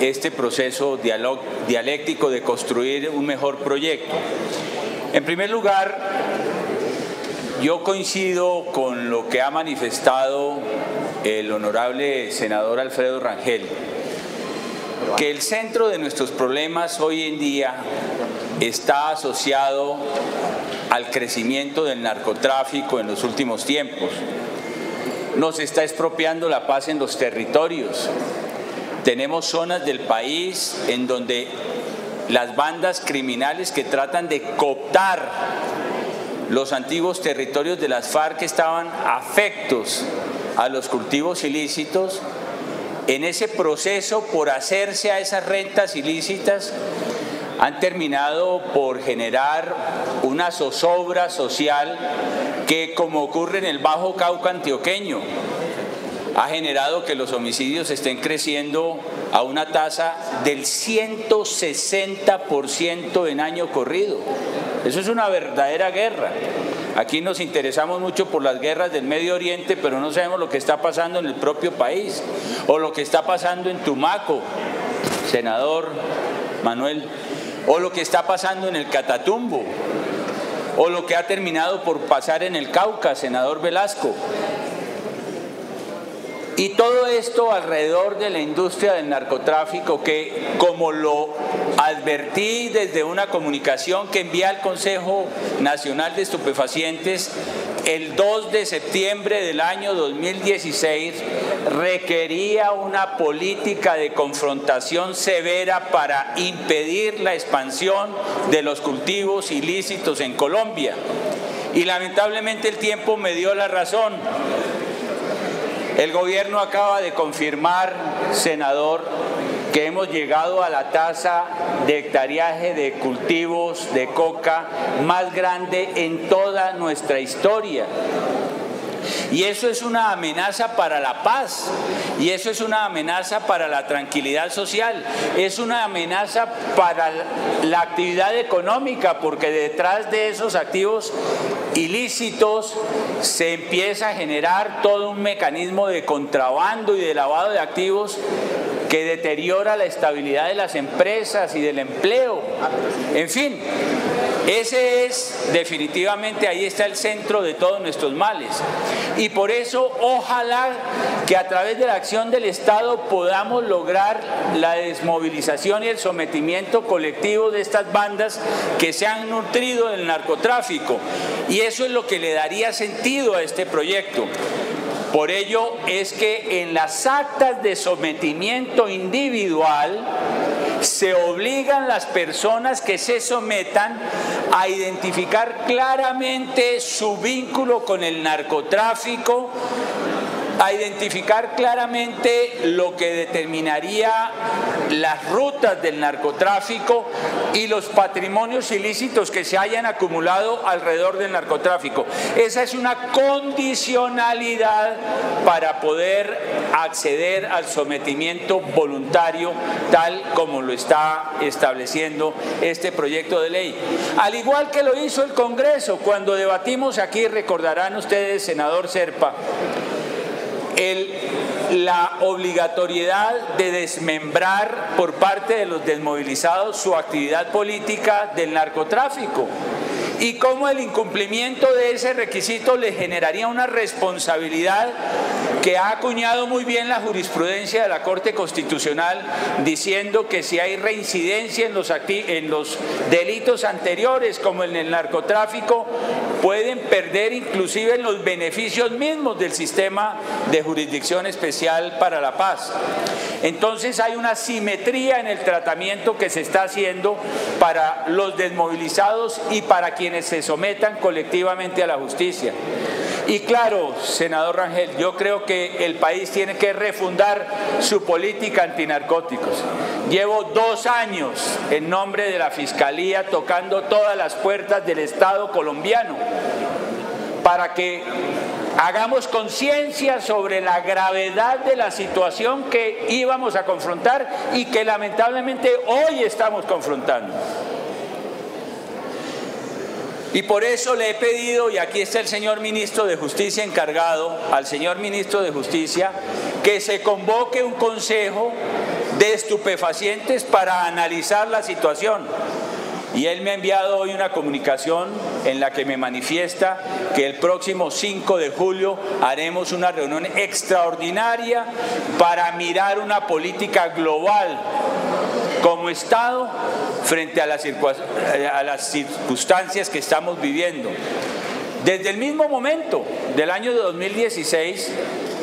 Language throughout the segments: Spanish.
este proceso dialéctico de construir un mejor proyecto. En primer lugar, yo coincido con lo que ha manifestado el honorable senador Alfredo Rangel, que el centro de nuestros problemas hoy en día está asociado al crecimiento del narcotráfico en los últimos tiempos. Nos está expropiando la paz en los territorios. Tenemos zonas del país en donde las bandas criminales que tratan de cooptar los antiguos territorios de las FARC que estaban afectos a los cultivos ilícitos, en ese proceso por hacerse a esas rentas ilícitas, han terminado por generar una zozobra social que, como ocurre en el Bajo Cauca antioqueño, ha generado que los homicidios estén creciendo a una tasa del 160% en año corrido. Eso es una verdadera guerra. Aquí nos interesamos mucho por las guerras del Medio Oriente, pero no sabemos lo que está pasando en el propio país, o lo que está pasando en Tumaco, senador Manuel, o lo que está pasando en el Catatumbo, o lo que ha terminado por pasar en el Cauca, senador Velasco. Y todo esto alrededor de la industria del narcotráfico que, como lo advertí desde una comunicación que envié al Consejo Nacional de Estupefacientes el 2 de septiembre del año 2016, requería una política de confrontación severa para impedir la expansión de los cultivos ilícitos en Colombia. Y lamentablemente el tiempo me dio la razón. El gobierno acaba de confirmar, senador, que hemos llegado a la tasa de hectareaje de cultivos de coca más grande en toda nuestra historia. Y eso es una amenaza para la paz, y eso es una amenaza para la tranquilidad social, es una amenaza para la actividad económica, porque detrás de esos activos ilícitos se empieza a generar todo un mecanismo de contrabando y de lavado de activos que deteriora la estabilidad de las empresas y del empleo. En fin, ese es definitivamente, ahí está el centro de todos nuestros males. Y por eso ojalá que a través de la acción del Estado podamos lograr la desmovilización y el sometimiento colectivo de estas bandas que se han nutrido del narcotráfico. Y eso es lo que le daría sentido a este proyecto. Por ello es que en las actas de sometimiento individual se obligan las personas que se sometan a identificar claramente su vínculo con el narcotráfico, a identificar claramente lo que determinaría las rutas del narcotráfico y los patrimonios ilícitos que se hayan acumulado alrededor del narcotráfico. Esa es una condicionalidad para poder acceder al sometimiento voluntario, tal como lo está estableciendo este proyecto de ley. Al igual que lo hizo el Congreso cuando debatimos aquí, recordarán ustedes, senador Zerpa, la obligatoriedad de desmembrar por parte de los desmovilizados su actividad política del narcotráfico, y cómo el incumplimiento de ese requisito le generaría una responsabilidad que ha acuñado muy bien la jurisprudencia de la Corte Constitucional, diciendo que si hay reincidencia en los delitos anteriores, como en el narcotráfico, pueden perder inclusive los beneficios mismos del sistema de jurisdicción especial para la paz. Entonces hay una simetría en el tratamiento que se está haciendo para los desmovilizados y para quienes se sometan colectivamente a la justicia. Y claro, senador Rangel, yo creo que el país tiene que refundar su política antinarcóticos. Llevo 2 años en nombre de la Fiscalía tocando todas las puertas del Estado colombiano para que hagamos conciencia sobre la gravedad de la situación que íbamos a confrontar y que lamentablemente hoy estamos confrontando. Y por eso le he pedido, y aquí está el señor ministro de Justicia encargado, al señor ministro de Justicia, que se convoque un consejo de Estupefacientes para analizar la situación. Y él me ha enviado hoy una comunicación en la que me manifiesta que el próximo 5 de julio haremos una reunión extraordinaria para mirar una política global como Estado frente a las circunstancias que estamos viviendo. Desde el mismo momento del año de 2016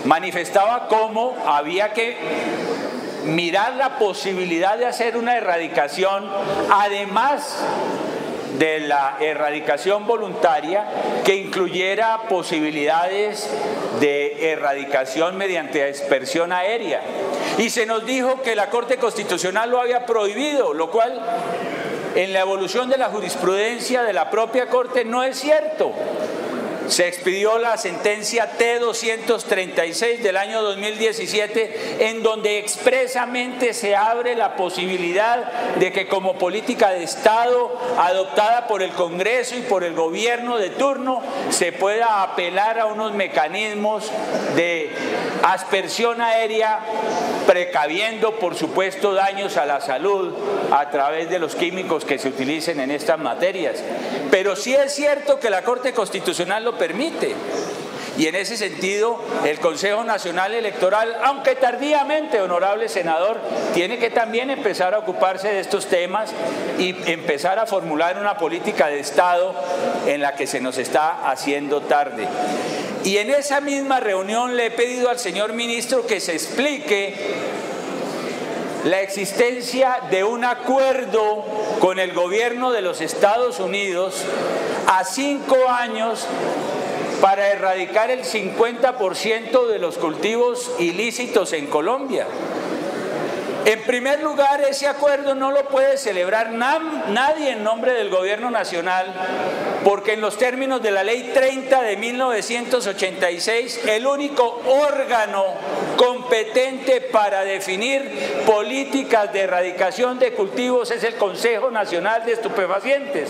manifestaba cómo había que mirar la posibilidad de hacer una erradicación, además de la erradicación voluntaria, que incluyera posibilidades de erradicación mediante dispersión aérea. Y se nos dijo que la Corte Constitucional lo había prohibido, lo cual en la evolución de la jurisprudencia de la propia Corte no es cierto. Se expidió la sentencia T-236 del año 2017, en donde expresamente se abre la posibilidad de que como política de Estado adoptada por el Congreso y por el gobierno de turno se pueda apelar a unos mecanismos de aspersión aérea, precaviendo por supuesto daños a la salud a través de los químicos que se utilicen en estas materias. Pero sí es cierto que la Corte Constitucional lo permite. Y en ese sentido, el Consejo Nacional Electoral, aunque tardíamente, honorable senador, tiene que también empezar a ocuparse de estos temas y empezar a formular una política de Estado en la que se nos está haciendo tarde. Y en esa misma reunión le he pedido al señor ministro que se explique la existencia de un acuerdo con el gobierno de los Estados Unidos a 5 años para erradicar el 50% de los cultivos ilícitos en Colombia. En primer lugar, ese acuerdo no lo puede celebrar nadie en nombre del gobierno nacional, porque en los términos de la Ley 30 de 1986, el único órgano competente para definir políticas de erradicación de cultivos es el Consejo Nacional de Estupefacientes.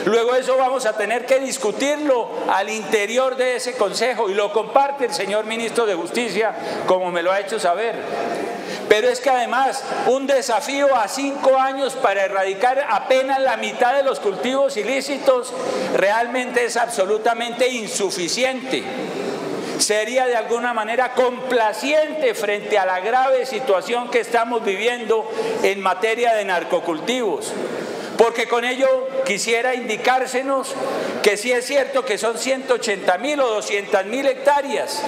Luego eso vamos a tener que discutirlo al interior de ese consejo, y lo comparte el señor ministro de Justicia, como me lo ha hecho saber. Pero es que además un desafío a 5 años para erradicar apenas la mitad de los cultivos ilícitos realmente es absolutamente insuficiente. Sería de alguna manera complaciente frente a la grave situación que estamos viviendo en materia de narcocultivos. Porque con ello quisiera indicársenos que sí es cierto que son 180.000 o 200.000 hectáreas.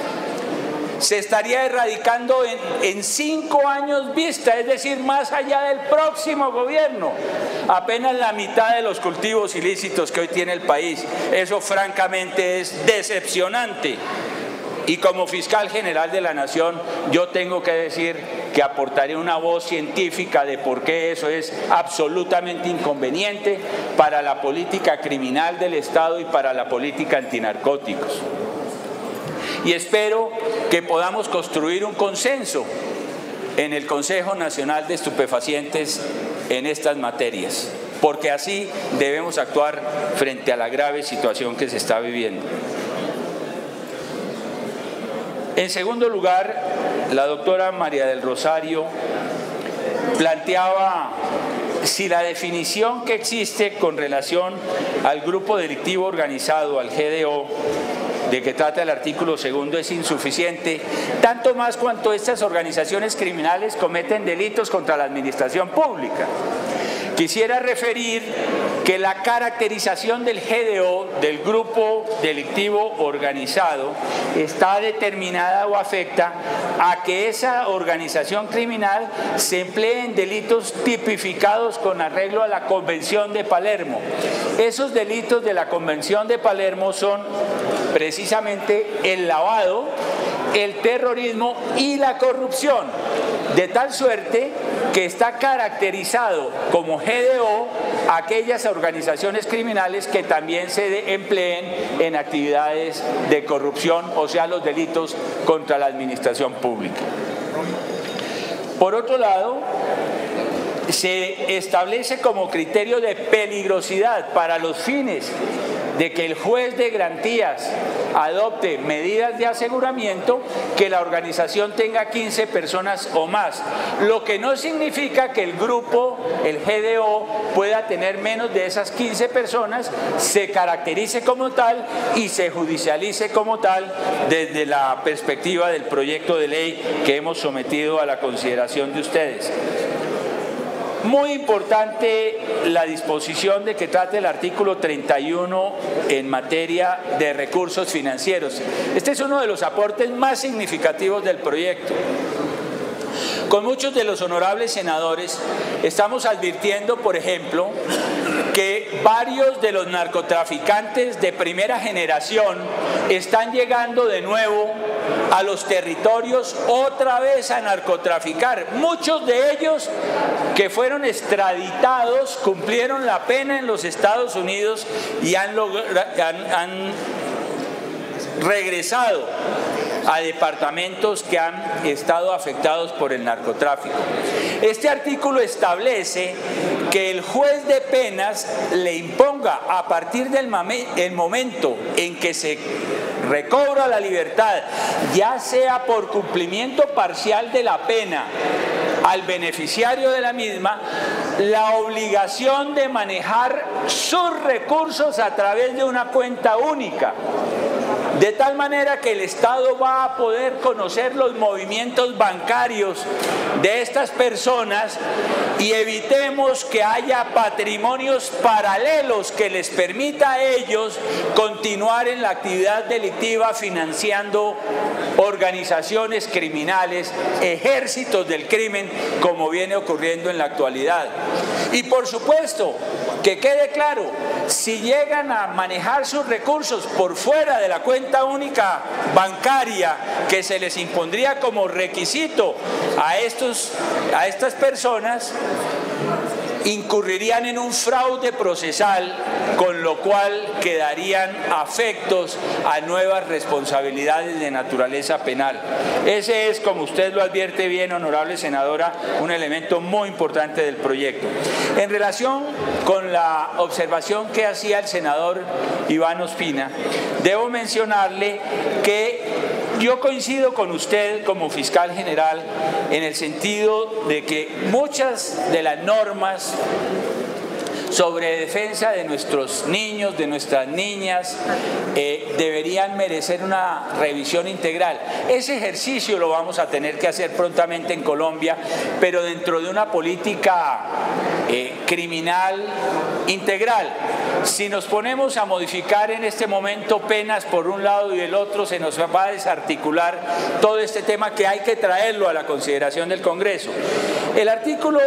Se estaría erradicando en 5 años vista, es decir, más allá del próximo gobierno, apenas la mitad de los cultivos ilícitos que hoy tiene el país. Eso francamente es decepcionante. Y como fiscal general de la Nación, yo tengo que decir que aportaré una voz científica de por qué eso es absolutamente inconveniente para la política criminal del Estado y para la política antinarcóticos. Y espero que podamos construir un consenso en el Consejo Nacional de Estupefacientes en estas materias, porque así debemos actuar frente a la grave situación que se está viviendo. En segundo lugar, la doctora María del Rosario planteaba si la definición que existe con relación al grupo delictivo organizado, al GDO, de que trata el artículo 2 es insuficiente, tanto más cuanto estas organizaciones criminales cometen delitos contra la administración pública. Quisiera referir que la caracterización del GDO, del grupo delictivo organizado, está determinada o afecta a que esa organización criminal se emplee en delitos tipificados con arreglo a la Convención de Palermo. Esos delitos de la Convención de Palermo son precisamente el lavado, el terrorismo y la corrupción, de tal suerte que está caracterizado como GDO aquellas organizaciones criminales que también se empleen en actividades de corrupción, o sea, los delitos contra la administración pública. Por otro lado, se establece como criterio de peligrosidad para los fines de que el juez de garantías adopte medidas de aseguramiento, que la organización tenga 15 personas o más, lo que no significa que el grupo, el GDO, pueda tener menos de esas 15 personas, se caracterice como tal y se judicialice como tal desde la perspectiva del proyecto de ley que hemos sometido a la consideración de ustedes. Muy importante la disposición de que trate el artículo 31 en materia de recursos financieros. Este es uno de los aportes más significativos del proyecto. Con muchos de los honorables senadores estamos advirtiendo, por ejemplo, que varios de los narcotraficantes de primera generación están llegando de nuevo a los territorios otra vez a narcotraficar. Muchos de ellos que fueron extraditados, cumplieron la pena en los Estados Unidos y han regresado a departamentos que han estado afectados por el narcotráfico. Este artículo establece que el juez de penas le imponga, a partir del momento en que se recobra la libertad, ya sea por cumplimiento parcial de la pena al beneficiario de la misma, la obligación de manejar sus recursos a través de una cuenta única, de tal manera que el Estado va a poder conocer los movimientos bancarios de estas personas y evitemos que haya patrimonios paralelos que les permita a ellos continuar en la actividad delictiva financiando organizaciones criminales, ejércitos del crimen, como viene ocurriendo en la actualidad. Y por supuesto, que quede claro, si llegan a manejar sus recursos por fuera de la cuenta única bancaria que se les impondría como requisito a estas personas, incurrirían en un fraude procesal, con lo cual quedarían afectos a nuevas responsabilidades de naturaleza penal. Ese es, como usted lo advierte bien, honorable senadora, un elemento muy importante del proyecto. En relación con la observación que hacía el senador Iván Ospina, debo mencionarle que yo coincido con usted como fiscal general en el sentido de que muchas de las normas sobre defensa de nuestros niños, de nuestras niñas, deberían merecer una revisión integral. Ese ejercicio lo vamos a tener que hacer prontamente en Colombia, pero dentro de una política criminal integral. Si nos ponemos a modificar en este momento penas por un lado y del otro, se nos va a desarticular todo este tema que hay que traerlo a la consideración del Congreso. El artículo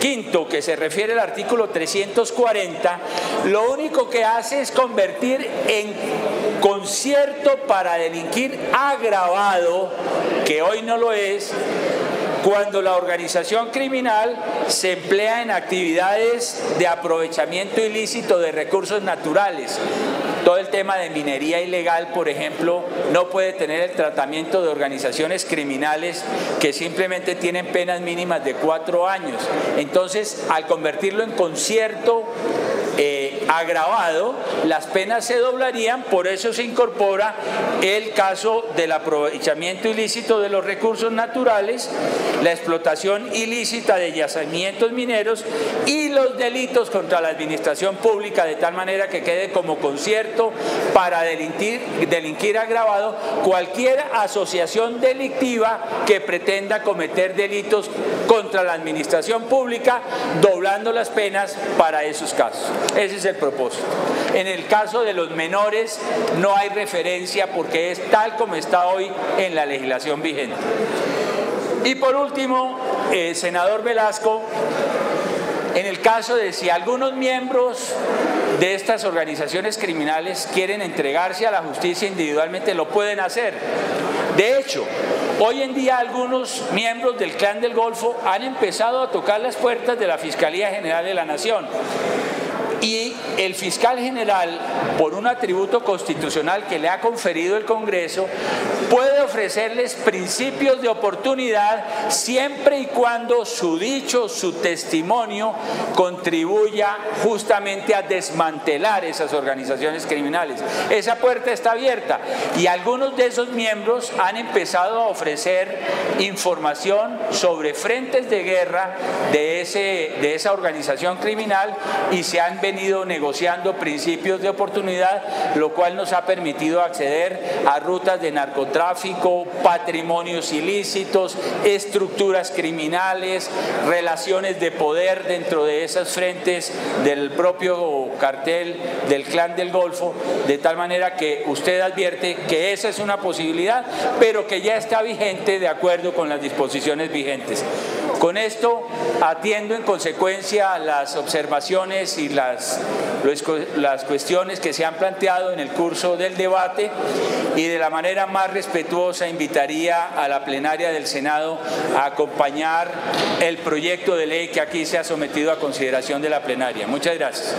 quinto, que se refiere al artículo 340, lo único que hace es convertir en concierto para delinquir agravado, que hoy no lo es, cuando la organización criminal se emplea en actividades de aprovechamiento ilícito de recursos naturales. Todo el tema de minería ilegal, por ejemplo, no puede tener el tratamiento de organizaciones criminales que simplemente tienen penas mínimas de 4 años. Entonces, al convertirlo en concierto agravado, las penas se doblarían, por eso se incorpora el caso del aprovechamiento ilícito de los recursos naturales, la explotación ilícita de yacimientos mineros y los delitos contra la administración pública, de tal manera que quede como concierto para delinquir agravado cualquier asociación delictiva que pretenda cometer delitos contra la administración pública, doblando las penas para esos casos. Ese es el propósito. En el caso de los menores no hay referencia porque es tal como está hoy en la legislación vigente. Y por último, senador Velasco, en el caso de si algunos miembros de estas organizaciones criminales quieren entregarse a la justicia individualmente, lo pueden hacer. De hecho, hoy en día algunos miembros del Clan del Golfo han empezado a tocar las puertas de la Fiscalía General de la Nación Y el fiscal general, por un atributo constitucional que le ha conferido el Congreso, puede ofrecerles principios de oportunidad siempre y cuando su dicho, su testimonio contribuya justamente a desmantelar esas organizaciones criminales. Esa puerta está abierta y algunos de esos miembros han empezado a ofrecer información sobre frentes de guerra de esa organización criminal y se han venido negociando principios de oportunidad, lo cual nos ha permitido acceder a rutas de narcotráfico, patrimonios ilícitos, estructuras criminales, relaciones de poder dentro de esos frentes del propio cartel del Clan del Golfo, de tal manera que usted advierte que esa es una posibilidad, pero que ya está vigente de acuerdo con las disposiciones vigentes. Con esto atiendo en consecuencia a las observaciones y las cuestiones que se han planteado en el curso del debate y de la manera más respetuosa invitaría a la plenaria del Senado a acompañar el proyecto de ley que aquí se ha sometido a consideración de la plenaria. Muchas gracias.